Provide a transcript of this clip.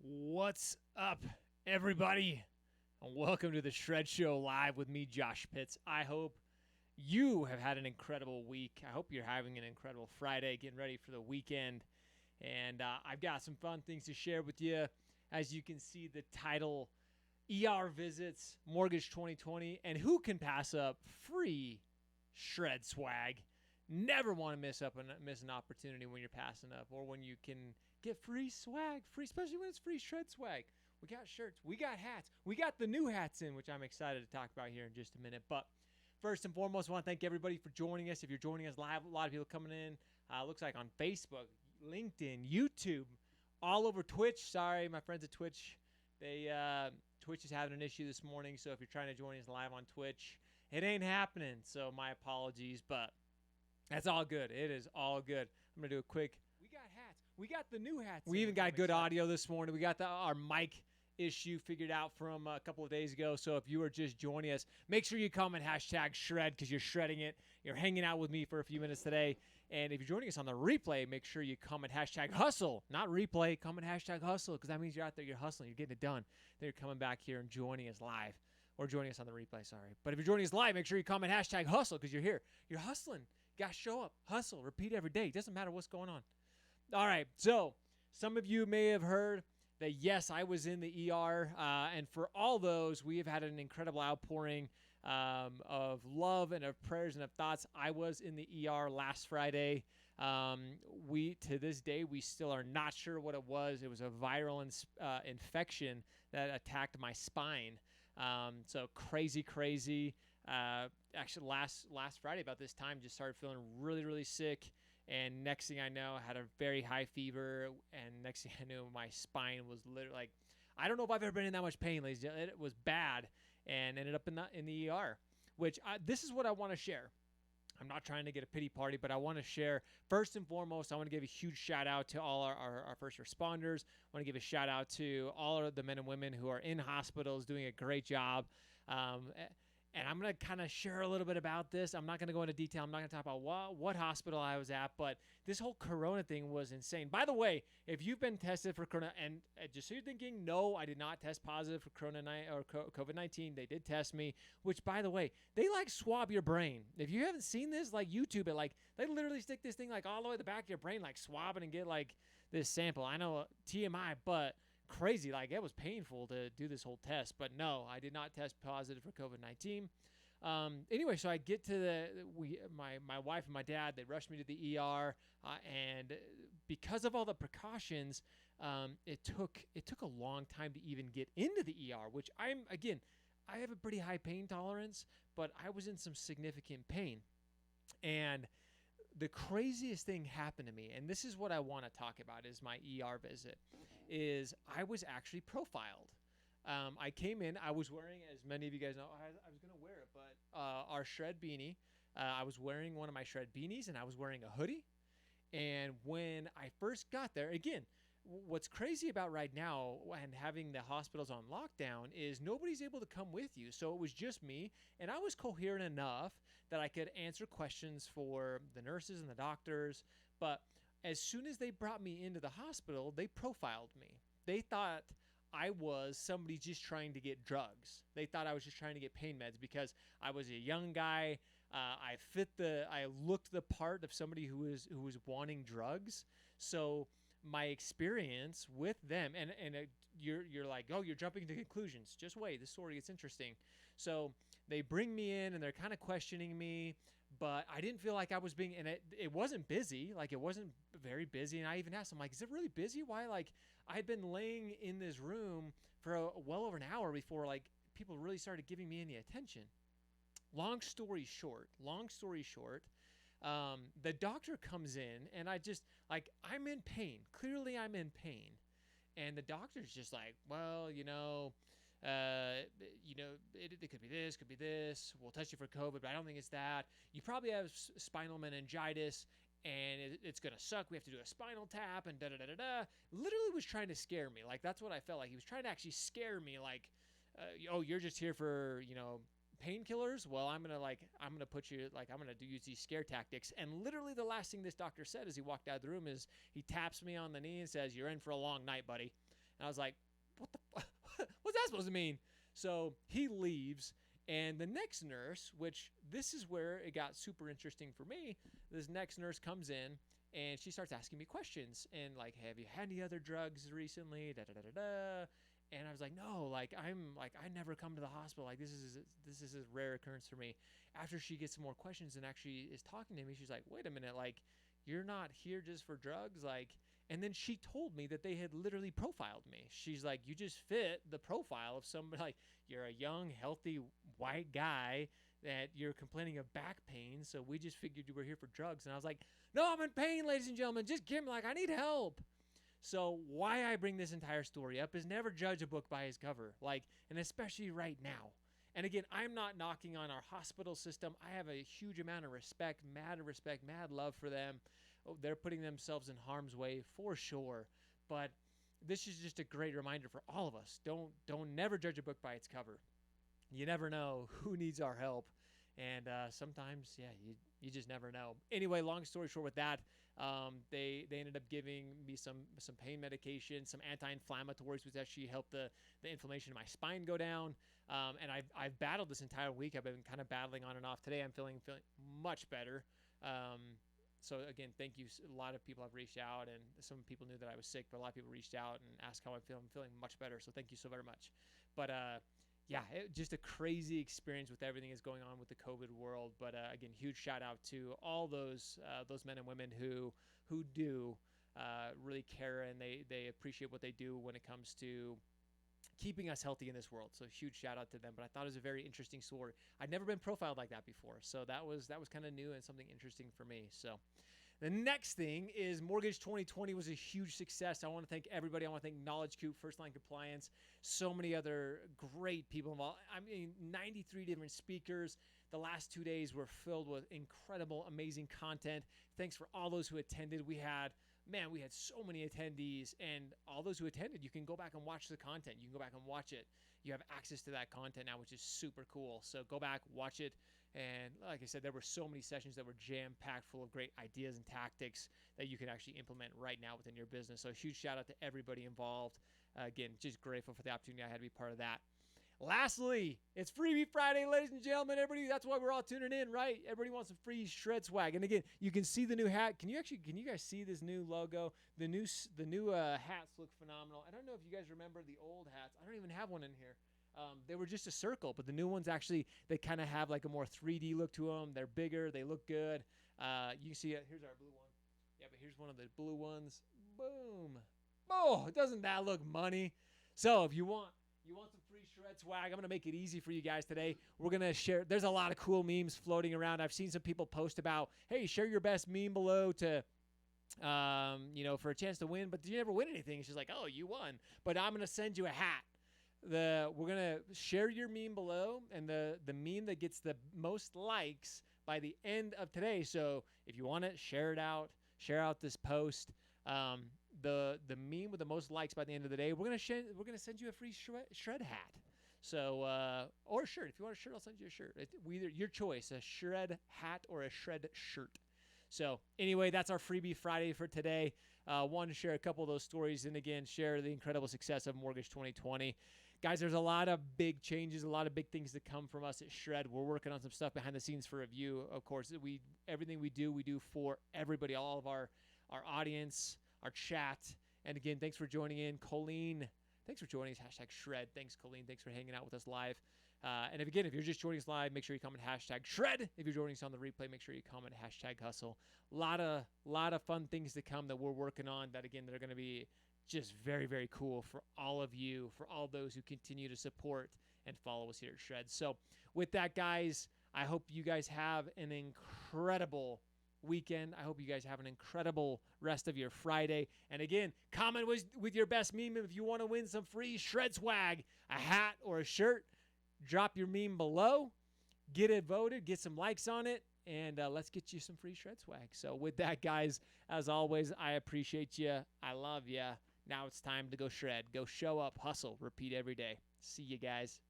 What's up, everybody? And welcome to the Shred Show Live with me, Josh Pitts. I hope you have had an incredible week. I hope you're having an incredible Friday, getting ready for the weekend. And I've got some fun things to share with you. As you can see, the title, ER visits, Mortgage 2020, and who can pass up free shred swag? Never want to miss an opportunity when you're passing up or when you can get free swag, especially when it's free shred swag. We got shirts, we got hats, we got the new hats in, which I'm excited to talk about here in just a minute. But first and foremost, I want to thank everybody for joining us. If you're joining us live, a lot of people coming in. Looks like on Facebook, LinkedIn, YouTube, all over Twitch. Sorry, my friends at Twitch, Twitch is having an issue this morning. So if you're trying to join us live on Twitch, it ain't happening. So my apologies, but that's all good. It is all good. I'm going to do a quick. We got hats. We got the new hats. We even got good audio this morning. We got our mic issue figured out from a couple of days ago. So if you are just joining us, make sure you comment hashtag shred because you're shredding it. You're hanging out with me for a few minutes today. And if you're joining us on the replay, make sure you comment hashtag hustle, not replay. Comment hashtag hustle because that means you're out there, you're hustling, you're getting it done. Then you're coming back here and joining us live or joining us on the replay, sorry. But if you're joining us live, make sure you comment hashtag hustle because you're here. You're hustling. Got to show up, hustle, repeat every day. Doesn't matter what's going on. All right, so some of you may have heard that, yes, I was in the ER, and for all those, we have had an incredible outpouring of love and of prayers and of thoughts. I was in the ER last Friday. To this day, we still are not sure what it was. It was a viral infection that attacked my spine. So crazy. Actually, last Friday about this time, just started feeling really sick. And next thing I know, I had a very high fever. And next thing I knew, my spine was literally like, I don't know if I've ever been in that much pain, ladies. It was bad and ended up in the ER, which this is what I want to share. I'm not trying to get a pity party, but I want to share, first and foremost, I want to give a huge shout out to all our first responders. I want to give a shout out to all of the men and women who are in hospitals doing a great job. And I'm going to kind of share a little bit about this. I'm not going to go into detail. I'm not going to talk about what hospital I was at, but this whole corona thing was insane. By the way, if you've been tested for corona, and just so you're thinking, no, I did not test positive for COVID-19. They did test me, which, by the way, they like swab your brain. If you haven't seen this, like YouTube it, like they literally stick this thing like all the way to the back of your brain, like swabbing and get like this sample. I know TMI, but crazy. Like it was painful to do this whole test, but no, I did not test positive for COVID-19. Anyway, so I get to my wife and my dad, they rushed me to the ER, and because of all the precautions, it took a long time to even get into the ER, which I have a pretty high pain tolerance, but I was in some significant pain. And the craziest thing happened to me, and this is what I want to talk about, is my ER visit, is I was actually profiled. I came in, I was wearing, as many of you guys know, I was going to wear it, but our shred beanie, I was wearing one of my shred beanies, and I was wearing a hoodie. And when I first got there, again, what's crazy about right now and having the hospitals on lockdown is nobody's able to come with you. So it was just me, and I was coherent enough that I could answer questions for the nurses and the doctors. But as soon as they brought me into the hospital, they profiled me. They thought I was somebody just trying to get drugs. They thought I was just trying to get pain meds because I was a young guy. I looked the part of somebody who was wanting drugs. So my experience with them, and you're like, oh, you're jumping to conclusions. Just wait, this story gets interesting. So they bring me in and they're kind of questioning me, but I didn't feel like I was being, and it wasn't busy. Like it wasn't very busy. And I even asked them, like, is it really busy? Why? Like I'd been laying in this room for well over an hour before like people really started giving me any attention. Long story short, the doctor comes in and I just like, I'm in pain. Clearly I'm in pain. And the doctor's just like, well, it could be this, could be this. We'll test you for COVID, but I don't think it's that. You probably have spinal meningitis and it's going to suck. We have to do a spinal tap and da-da-da-da-da. Literally was trying to scare me. Like, that's what I felt like. He was trying to actually scare me. Like, oh, you're just here for, painkillers. Well, I'm going to put you, like, I'm going to use these scare tactics. And literally the last thing this doctor said as he walked out of the room is he taps me on the knee and says, you're in for a long night, buddy. And I was like, what the what's that supposed to mean? So he leaves, and the next nurse, which this is where it got super interesting for me, this next nurse comes in, and she starts asking me questions, and like, have you had any other drugs recently? Da da da da da. And I was like, no, like I never come to the hospital. Like this is a rare occurrence for me. After she gets some more questions and actually is talking to me, she's like, wait a minute, like you're not here just for drugs, like. And then she told me that they had literally profiled me. She's like, you just fit the profile of somebody, like you're a young, healthy white guy that you're complaining of back pain. So we just figured you were here for drugs. And I was like, no, I'm in pain, ladies and gentlemen. Just give me, like, I need help. So why I bring this entire story up is never judge a book by its cover, like, and especially right now. And again, I'm not knocking on our hospital system. I have a huge amount of respect, mad love for them. Oh, they're putting themselves in harm's way for sure. But this is just a great reminder for all of us. Don't never judge a book by its cover. You never know who needs our help. And sometimes, yeah, you just never know. Anyway, long story short with that, they ended up giving me some pain medication, some anti-inflammatories, which actually helped the inflammation in my spine go down. And I've battled this entire week. I've been kind of battling on and off. Today I'm feeling much better. So again, thank you. A lot of people have reached out, and some people knew that I was sick, but a lot of people reached out and asked how I feel. I'm feeling much better. So thank you so very much. But yeah, just a crazy experience with everything that's going on with the COVID world. But again, huge shout out to all those men and women who do really care, and they appreciate what they do when it comes to keeping us healthy in this world. So huge shout out to them. But I thought it was a very interesting story. I'd never been profiled like that before, so that was kind of new and something interesting for me. So the next thing is Mortgage 2020 was a huge success. I want to thank everybody. I want to thank Knowledge Coop, First Line Compliance, so many other great people involved. I mean, 93 different speakers. The last 2 days were filled with incredible, amazing content. Thanks for all those who attended. We had so many attendees, and all those who attended, you can go back and watch the content. You can go back and watch it. You have access to that content now, which is super cool. So go back, watch it. And like I said, there were so many sessions that were jam-packed full of great ideas and tactics that you can actually implement right now within your business. So a huge shout out to everybody involved. Again, just grateful for the opportunity I had to be part of that. Lastly, it's Freebie Friday, ladies and gentlemen. Everybody, that's why we're all tuning in, right? Everybody wants some free shred swag. And again, you can see the new hat. Can you guys see this new logo? The new hats look phenomenal. I don't know if you guys remember the old hats. I don't even have one in here. They were just a circle, but the new ones actually, they kind of have like a more 3D look to them. They're bigger. They look good. You can see it. Here's our blue one. Yeah, but here's one of the blue ones. Boom. Oh, doesn't that look money? So if you want some free shred swag, I'm going to make it easy for you guys today. We're going to share. There's a lot of cool memes floating around. I've seen some people post about, hey, share your best meme below to, for a chance to win, but you never win anything. It's just like, oh, you won. But I'm going to send you a hat. We're going to share your meme below, and the meme that gets the most likes by the end of today. So if you want it, share out this post. The meme with the most likes by the end of the day, we're gonna send you a free shred hat. So or a shirt. If you want a shirt, I'll send you a shirt. Either your choice, a shred hat or a shred shirt. So anyway, that's our Freebie Friday for today. Wanted to share a couple of those stories, and again, share the incredible success of Mortgage 2020. Guys, there's a lot of big changes, a lot of big things that come from us at Shred. We're working on some stuff behind the scenes for review. Of course, everything we do for everybody, all of our audience, our chat. And again, thanks for joining in. Colleen, thanks for joining us. #Shred. Thanks, Colleen. Thanks for hanging out with us live. And if you're just joining us live, make sure you comment #Shred. If you're joining us on the replay, make sure you comment #Hustle. A lot of fun things to come that we're working on that, again, they're going to be just very, very cool for all of you, for all those who continue to support and follow us here at Shred. So with that, guys, I hope you guys have an incredible weekend. I hope you guys have an incredible rest of your Friday. And again, comment with your best meme if you want to win some free shred swag, a hat or a shirt. Drop your meme below, get it voted, get some likes on it, and let's get you some free shred swag. So with that, guys, as always, I appreciate you. I love you. Now it's time to go shred. Go show up, hustle, repeat every day. See you guys.